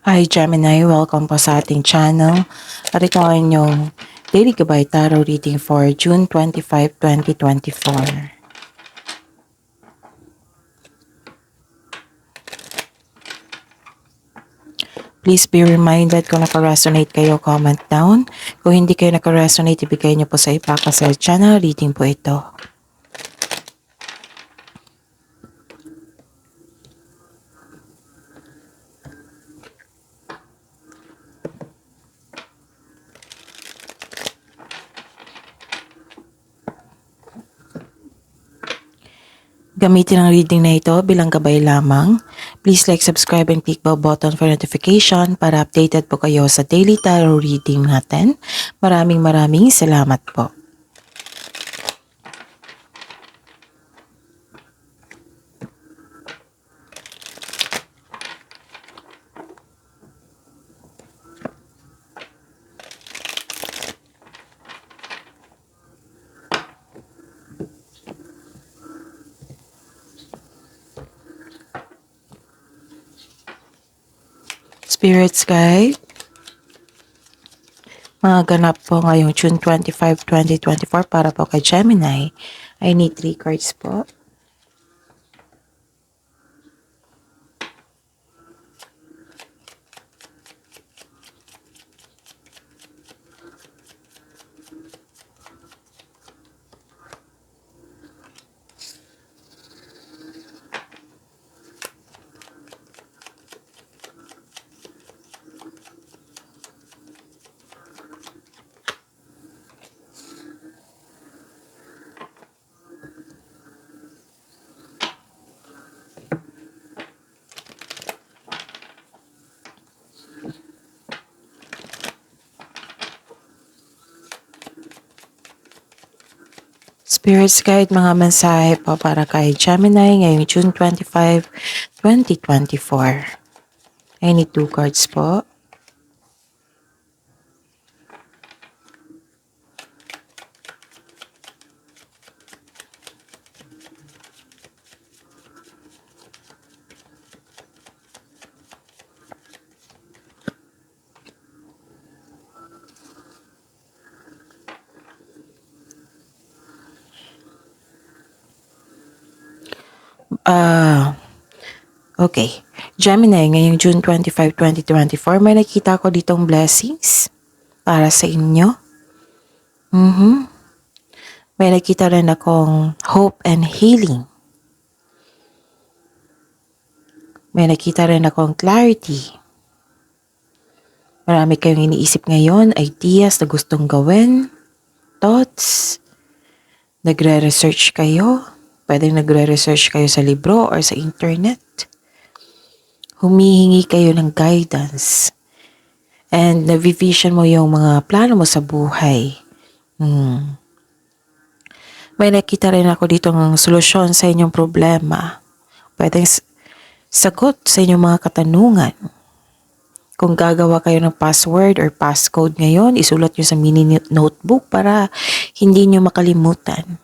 Hi Gemini, welcome po sa ating channel. At ito ang inyong Daily Gabay Tarot Reading for June 25, 2024. Please be reminded kung naka-resonate kayo, comment down. Kung hindi kayo naka-resonate, ibigay niyo po sa ipakasal channel reading po ito. Gamitin ang reading na ito bilang gabay lamang. Please like, subscribe, and click bell button for notification para updated po kayo sa daily tarot reading natin. Maraming salamat po. Spirits Guide, mga ganap po ngayong June 25, 2024 para po kay Gemini. I need 3 cards po. Spirits Guide, mga mensahe po para kay Gemini ngayong June 25, 2024. I need 2 cards po. Okay. Gemini, ngayong June 25, 2024, may nakita ko ditong blessings para sa inyo. May nakita rin akong hope and healing. May nakita rin akong clarity. Marami kayong iniisip ngayon, ideas na gustong gawin, thoughts. Nagre-research kayo. Pwedeng nagre-research kayo sa libro or sa internet. Humihingi kayo ng guidance. And navivision mo yung mga plano mo sa buhay. May nakita rin ako dito ng solusyon sa inyong problema. Pwedeng sagot sa inyong mga katanungan. Kung gagawa kayo ng password or passcode ngayon, isulat nyo sa mini notebook para hindi nyo makalimutan.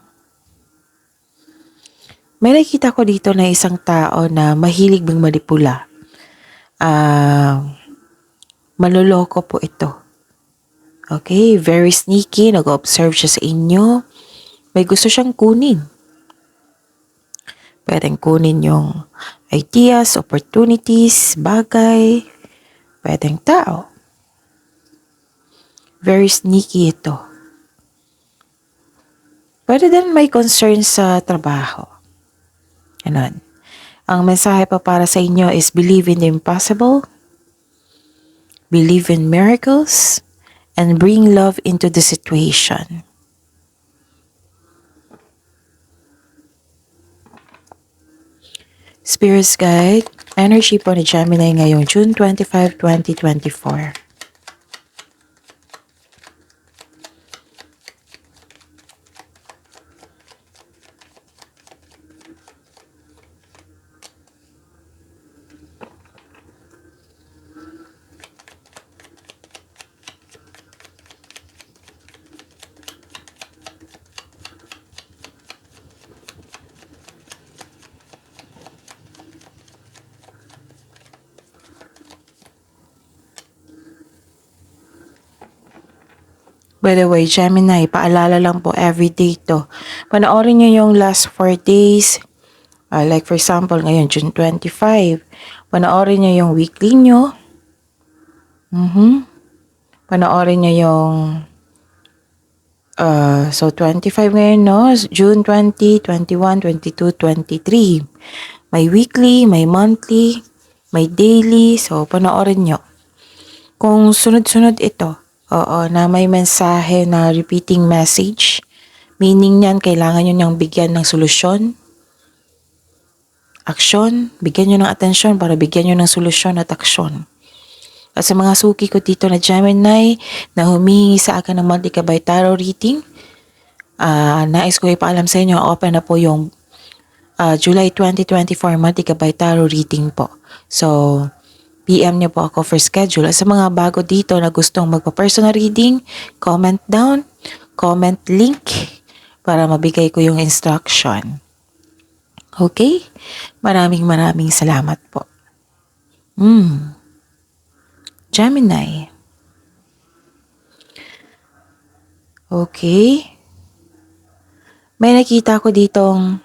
May nakita ko dito na isang tao na mahilig bang manipula. Maloloko po ito. Okay, very sneaky, nag-observe siya sa inyo. May gusto siyang kunin. Pwedeng kunin yung ideas, opportunities, bagay, pwedeng tao. Very sneaky ito. Pwede din may concern sa trabaho. Ganon. Ang mensahe pa para sa inyo is believe in the impossible, believe in miracles, and bring love into the situation. Spirits Guide, energy po ni Gemini ngayong June 25, 2024. By the way, Gemini, paalala lang po, everyday to. Panoorin nyo yung last 4 days. Like for example, ngayon, June 25. Panoorin nyo yung weekly nyo. Panoorin nyo yung so 25 ngayon, no? June 20, 21, 22, 23. May weekly, may monthly, may daily. So, panoorin nyo. Kung sunod-sunod ito, na may mensahe na repeating message, meaning niyan, kailangan nyo niyang bigyan ng solusyon, aksyon, bigyan nyo ng atensyon para bigyan nyo ng solusyon at aksyon. At sa mga suki ko dito na Gemini na humihingi sa akin ng monthly Gabay Tarot reading, nais ko ipaalam sa inyo, open na po yung July 2024 monthly Gabay Tarot reading po. So, PM niyo po ako for schedule. At sa mga bago dito na gustong magpa-personal reading, comment down, comment link para mabigay ko yung instruction. Okay? Maraming salamat po. Gemini. Okay. May nakita ko ditong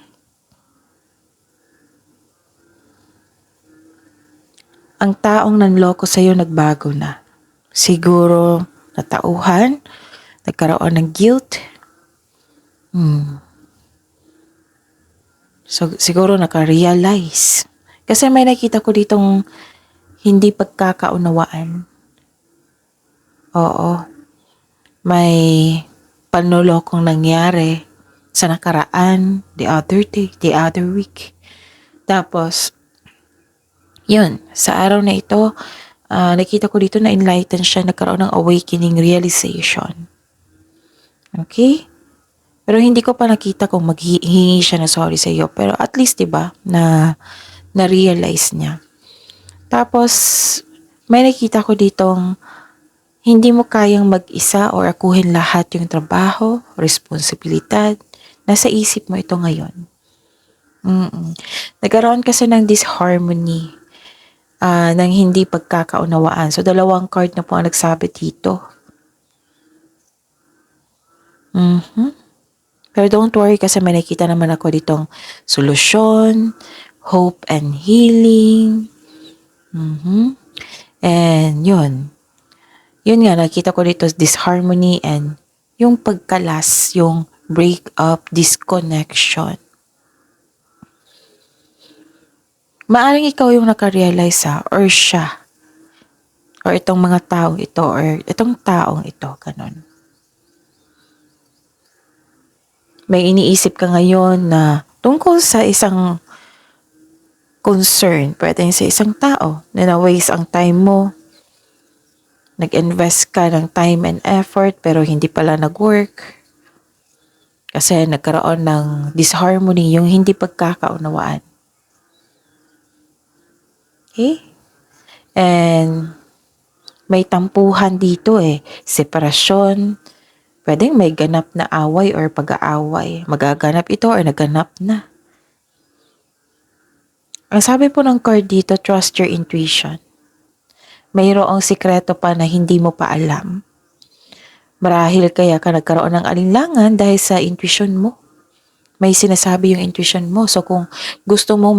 ang taong nanloko sa'yo nagbago na. Siguro natauhan, nagkaroon ng guilt. So, siguro naka-realize. Kasi may nakita ko ditong hindi pagkakaunawaan. Oo. May panlolokong nangyari sa nakaraan, the other day, the other week. Tapos, yun, sa araw na ito, nakita ko dito na enlighten siya, nagkaroon ng awakening realization. Okay? Pero hindi ko pa nakita kung maghihingi siya na sorry sa iyo. Pero at least, diba, na-realize niya. Tapos, may nakita ko ditong hindi mo kayang mag-isa or akuhin lahat yung trabaho, responsibilidad. Nasa isip mo ito ngayon. Nagkaroon kasi ng disharmony, ng hindi pagkakaunawaan. So, 2 card na po ang nagsabi dito. Pero don't worry kasi may nakita naman ako ditong solusyon, hope and healing. And yun. Yun nga, nakita ko dito disharmony and yung pagkalas, yung break up, disconnection. Maaring ikaw yung nakarealize or siya. Or itong mga taong ito, or itong taong ito, ganun. May iniisip ka ngayon na tungkol sa isang concern, pwede sa isang tao na na-waste ang time mo. Nag-invest ka ng time and effort pero hindi pala nag-work. Kasi nagkaroon ng disharmony, yung hindi pagkakaunawaan. Okay? And may tampuhan dito separasyon. Pwedeng may ganap na away or pag-aaway. Magaganap ito or naganap na. Ang sabi po ng card dito, trust your intuition. Mayroong sikreto pa na hindi mo pa alam. Marahil kaya ka nagkaroon ng alinlangan dahil sa intuition mo. May sinasabi yung intuition mo. So kung gusto mo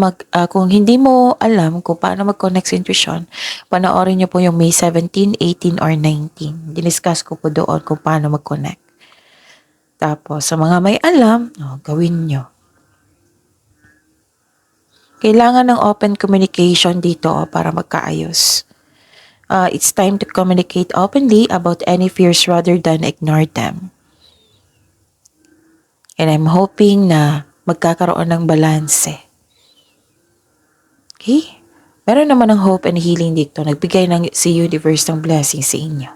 kung hindi mo alam kung paano mag-connect sa intuition, panoorin niyo po yung May 17, 18, or 19. Diniscuss ko po doon kung paano mag-connect. Tapos sa mga may alam, gawin nyo. Kailangan ng open communication dito para magkaayos. It's time to communicate openly about any fears rather than ignore them. And I'm hoping na magkakaroon ng balanse. Okay? Meron naman ng hope and healing dito. Nagbigay ng si universe ng blessing sa inyo.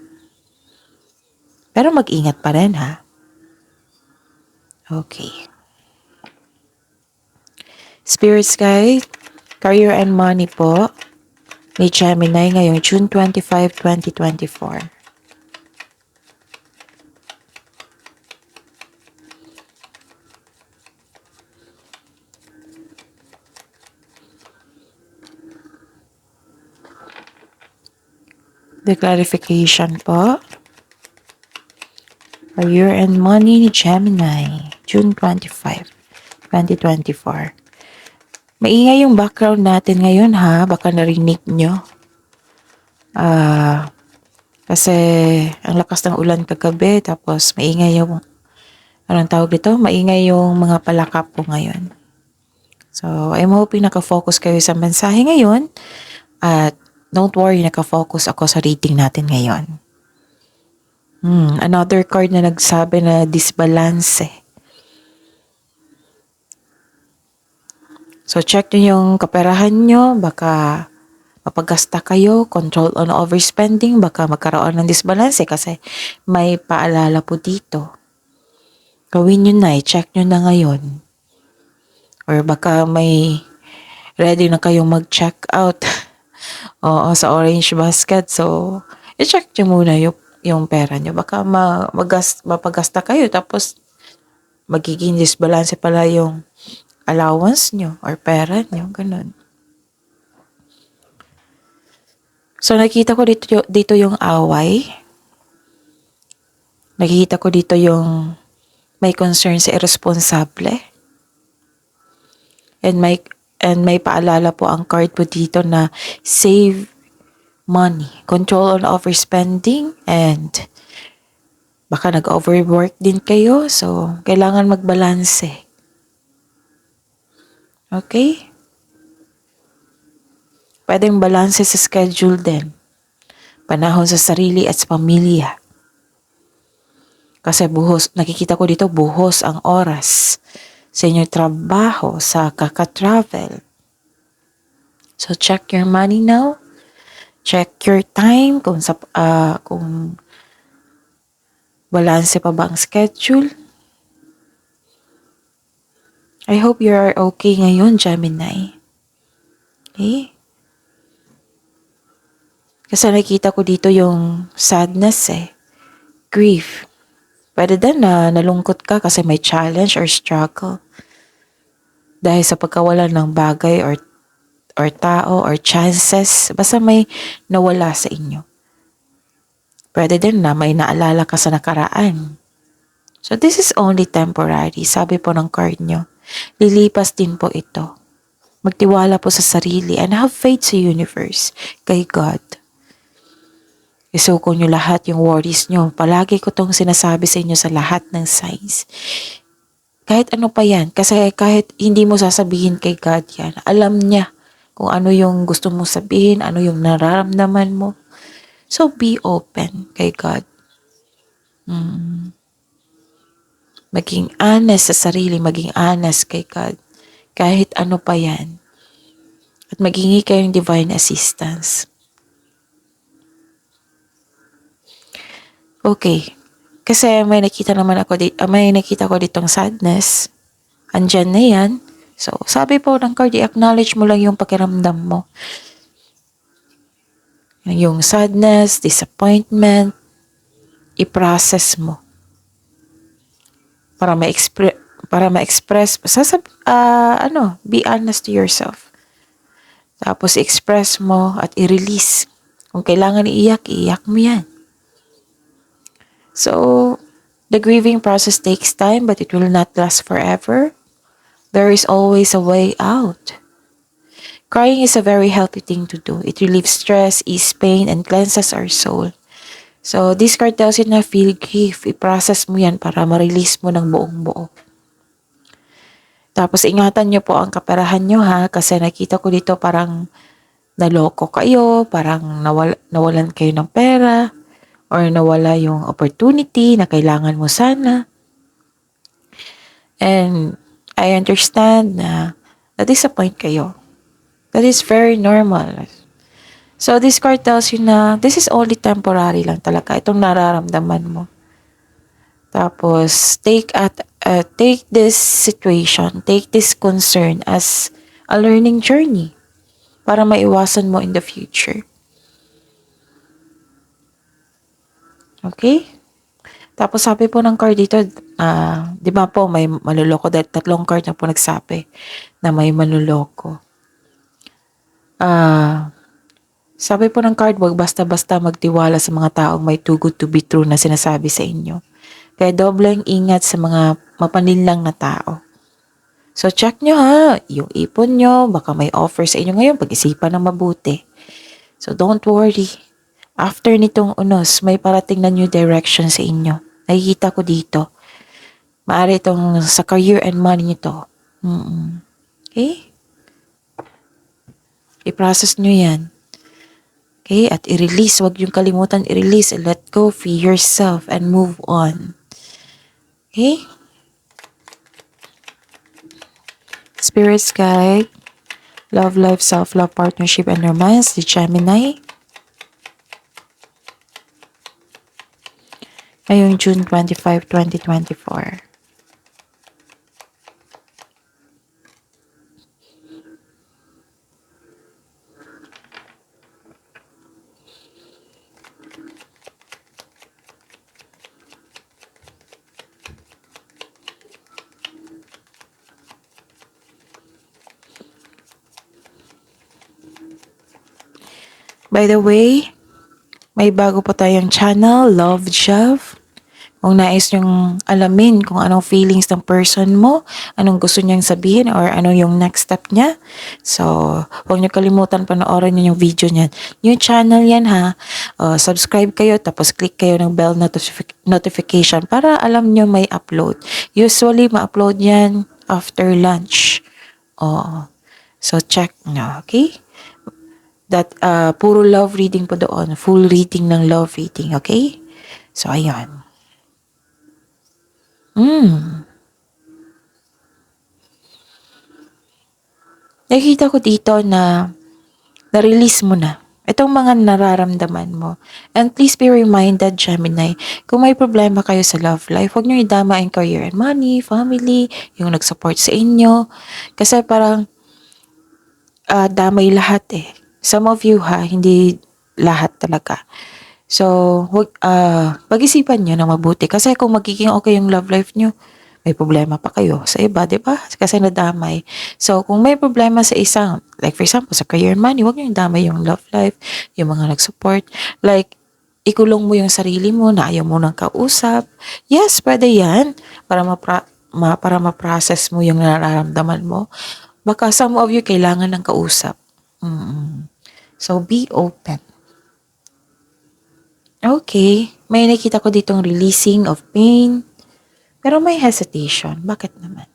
Pero mag-ingat pa rin, ha? Okay. Spirits guide, career and money po. May Gemini ngayong June 25, 2024. The clarification po. For year and money ni Gemini, June 25, 2024. Maingay yung background natin ngayon ha, baka narinig nyo. Kasi ang lakas ng ulan kagabi, tapos maingay yung, anong tawag dito? Maingay yung mga palakap ko ngayon. So, I'm hoping nakafocus kayo sa mensahe ngayon. At don't worry, nakafocus ako sa reading natin ngayon. Another card na nagsabi na disbalance. So, check nyo yung kaperahan nyo. Baka mapagasta kayo. Control on overspending. Baka magkaroon ng disbalance kasi may paalala po dito. Gawin nyo na, i-check nyo na ngayon. Or baka may ready na kayong mag-check out. Oo, sa orange basket. So, i-check nyo muna yung pera nyo. Baka mapagasta kayo tapos magiging disbalance pala yung allowance nyo or pera nyo. Ganun. So, nakita ko dito yung away. Nakikita ko dito yung may concern sa irresponsable. And may paalala po ang card po dito na save money, control on overspending, and baka nag-overwork din kayo. So, kailangan magbalanse. Okay? Pwedeng balanse sa schedule din. Panahon sa sarili at sa pamilya. Kasi nakikita ko dito buhos ang oras sa inyong trabaho, sa kaka-travel. So, check your money now. Check your time kung balanse pa ba ang schedule. I hope you are okay ngayon, Gemini. Okay? Kasi nakita ko dito yung sadness grief. Pwede din na nalungkot ka kasi may challenge or struggle. Dahil sa pagkawalan ng bagay or tao or chances, basta may nawala sa inyo. Pwede din na may naalala ka sa nakaraan. So this is only temporary, sabi po ng card nyo. Lilipas din po ito. Magtiwala po sa sarili and have faith sa universe, kay God. Isuko nyo lahat yung worries nyo. Palagi ko tong sinasabi sa inyo sa lahat ng signs. Kahit ano pa yan. Kasi kahit hindi mo sasabihin kay God yan, alam niya kung ano yung gusto mo sabihin, ano yung nararamdaman mo. So be open kay God. Maging honest sa sarili, maging honest kay God. Kahit ano pa yan. At maghingi kayong divine assistance. Okay. Kasi may nakita ko ditong sadness. Andyan na yan. So, sabi po ng card, i-acknowledge mo lang yung pakiramdam mo. Yung sadness, disappointment, i-process mo. Para ma-express, be honest to yourself. Tapos, express mo at i-release. Kung kailangan iiyak mo yan. So, the grieving process takes time, but it will not last forever. There is always a way out. Crying is a very healthy thing to do. It relieves stress, eases pain, and cleanses our soul. So, this card tells you na feel grief. I-process mo yan para ma-release mo ng buong buo. Tapos, ingatan nyo po ang kaperahan nyo ha, kasi nakita ko dito parang naloko kayo, parang nawalan kayo ng pera, or nawala yung opportunity na kailangan mo sana. And I understand na na-disappoint kayo. That is very normal. So this card tells you na this is only temporary lang talaga. Itong nararamdaman mo. Tapos take this situation, take this concern as a learning journey para maiwasan mo in the future. Okay? Tapos sabi po ng card dito, di ba po may manloloko dahil 3 card na po nagsabi na may manloloko. Sabi po ng card, wag basta-basta magtiwala sa mga taong may too good to be true na sinasabi sa inyo. Kaya dobleng ingat sa mga mapaninlang na tao. So check nyo ha, yung ipon nyo, baka may offer sa inyo ngayon, pag-isipan ng mabuti. So don't worry. After nitong unos, may parating na new direction sa inyo. Nakikita ko dito. Maaari itong sa career and money nito. Okay? I-process nyo yan. Okay? At i-release. Huwag yung kalimutan i-release. Let go, free yourself, and move on. Okay? Spirits guide. Love, life, self-love, partnership, and romance. The Gemini. Ngayong June 25, 2024. By the way, may bago po tayong channel, Love Jeff. Kung nais nyong alamin kung anong feelings ng person mo, anong gusto niyang sabihin, or ano yung next step niya. So, huwag niyo kalimutan panoorin niyo yung video niyan. New channel yan ha. Subscribe kayo, tapos click kayo ng bell notification para alam niyo may upload. Usually, ma-upload yan after lunch. So, check nyo, okay? That puro love reading po doon. Full reading ng love reading, okay? So, ayan. Nakikita ko dito na na-release mo na itong mga nararamdaman mo. And please be reminded, Gemini, kung may problema kayo sa love life, huwag niyo idama ang career and money, family, yung nag-support sa inyo. Kasi parang damay lahat eh. Some of you ha, hindi lahat talaga. So, pag-isipan nyo na mabuti. Kasi kung magiging okay yung love life nyo, may problema pa kayo sa iba, di ba? Kasi nadamay. So, kung may problema sa isang, like for example, sa career and money, huwag nyo damay yung love life, yung mga nag-support. Like, ikulong mo yung sarili mo na ayaw mo nang kausap. Yes, pwede yan. Para ma-process mo yung nararamdaman mo. Baka some of you kailangan ng kausap. So, be open. Okay, may nakita ko ditong releasing of pain, pero may hesitation. Bakit naman?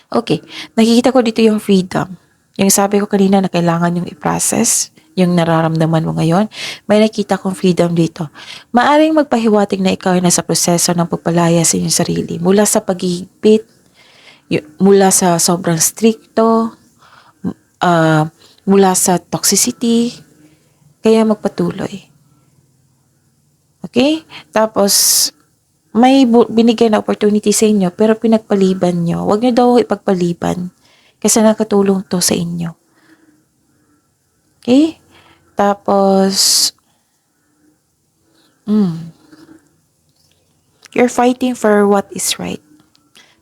Okay, nakikita ko dito yung freedom. Yung sabi ko kanina na kailangan yung i-process, yung nararamdaman mo ngayon, may nakita kong freedom dito. Maaring magpahiwatig na ikaw ay nasa proseso ng pagpalaya sa iyong sarili mula sa paghihigpit, mula sa sobrang stricto, mula sa toxicity, kaya magpatuloy. Okay? Tapos, may binigay na opportunity sa inyo, pero pinagpaliban nyo. Huwag nyo daw ipagpaliban. Kasi nakatulong to sa inyo. Okay? Tapos, you're fighting for what is right.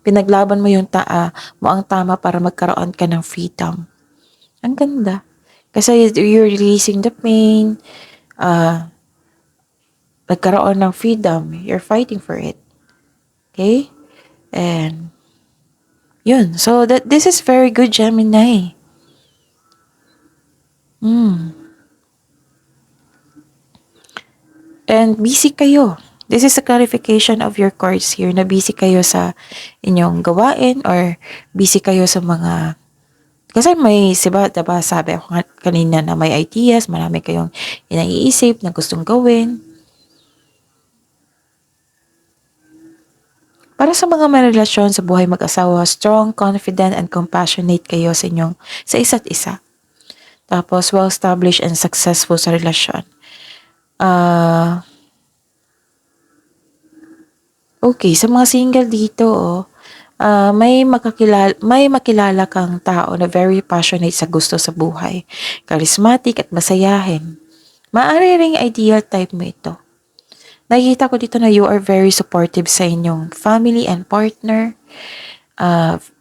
Pinaglaban mo yung mo ang tama para magkaroon ka ng freedom. Ang ganda. Kasi you're releasing the pain, nagkaroon ng freedom, you're fighting for it. Okay? And, yun. So, this is very good, Gemini. And busy kayo. This is a clarification of your cards here na busy kayo sa inyong gawain or busy kayo sa mga... Kasi may, diba, sabi ako kanina na may ideas, marami kayong inaiisip na gustong gawin. Para sa mga may relasyon sa buhay mag-asawa, strong, confident, and compassionate kayo sa isa't isa. Tapos, well-established and successful sa relasyon. Okay, sa mga single dito, may makilala kang tao na very passionate sa gusto sa buhay. Charismatic at masayahin. Maaari ring ideal type mo ito. Nakikita ko dito na you are very supportive sa inyong family and partner.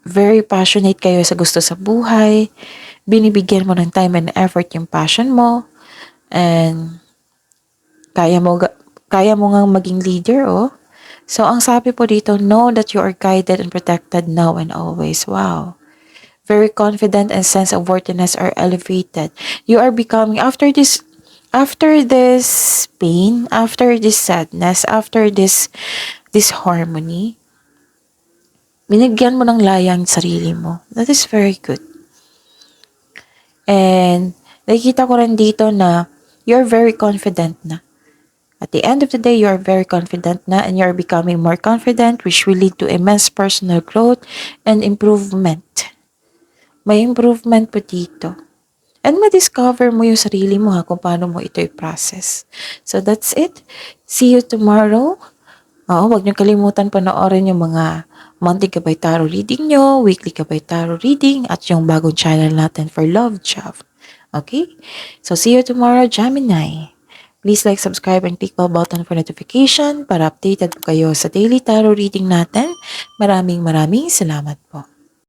Very passionate kayo sa gusto sa buhay. Binibigyan mo ng time and effort yung passion mo. And kaya mo ngang maging leader, So, ang sabi po dito, know that you are guided and protected now and always. Wow. Very confident and sense of worthiness are elevated. You are becoming, after this pain, after this sadness, after this harmony, binigyan mo ng layang sarili mo. That is very good. And nakikita ko rin dito na you're very confident na. At the end of the day, you are very confident na and you are becoming more confident, which will lead to immense personal growth and improvement. May improvement po dito. And ma-discover mo yung sarili mo kung paano mo ito i-process. So that's it. See you tomorrow. Huwag niyo kalimutan panoorin yung mga monthly Gabay Tarot reading nyo, weekly Gabay Tarot reading, at yung bagong channel natin for Love Job. Okay? So see you tomorrow, Gemini. Please like, subscribe, and click bell button for notification para updated po kayo sa daily tarot reading natin. Maraming salamat po.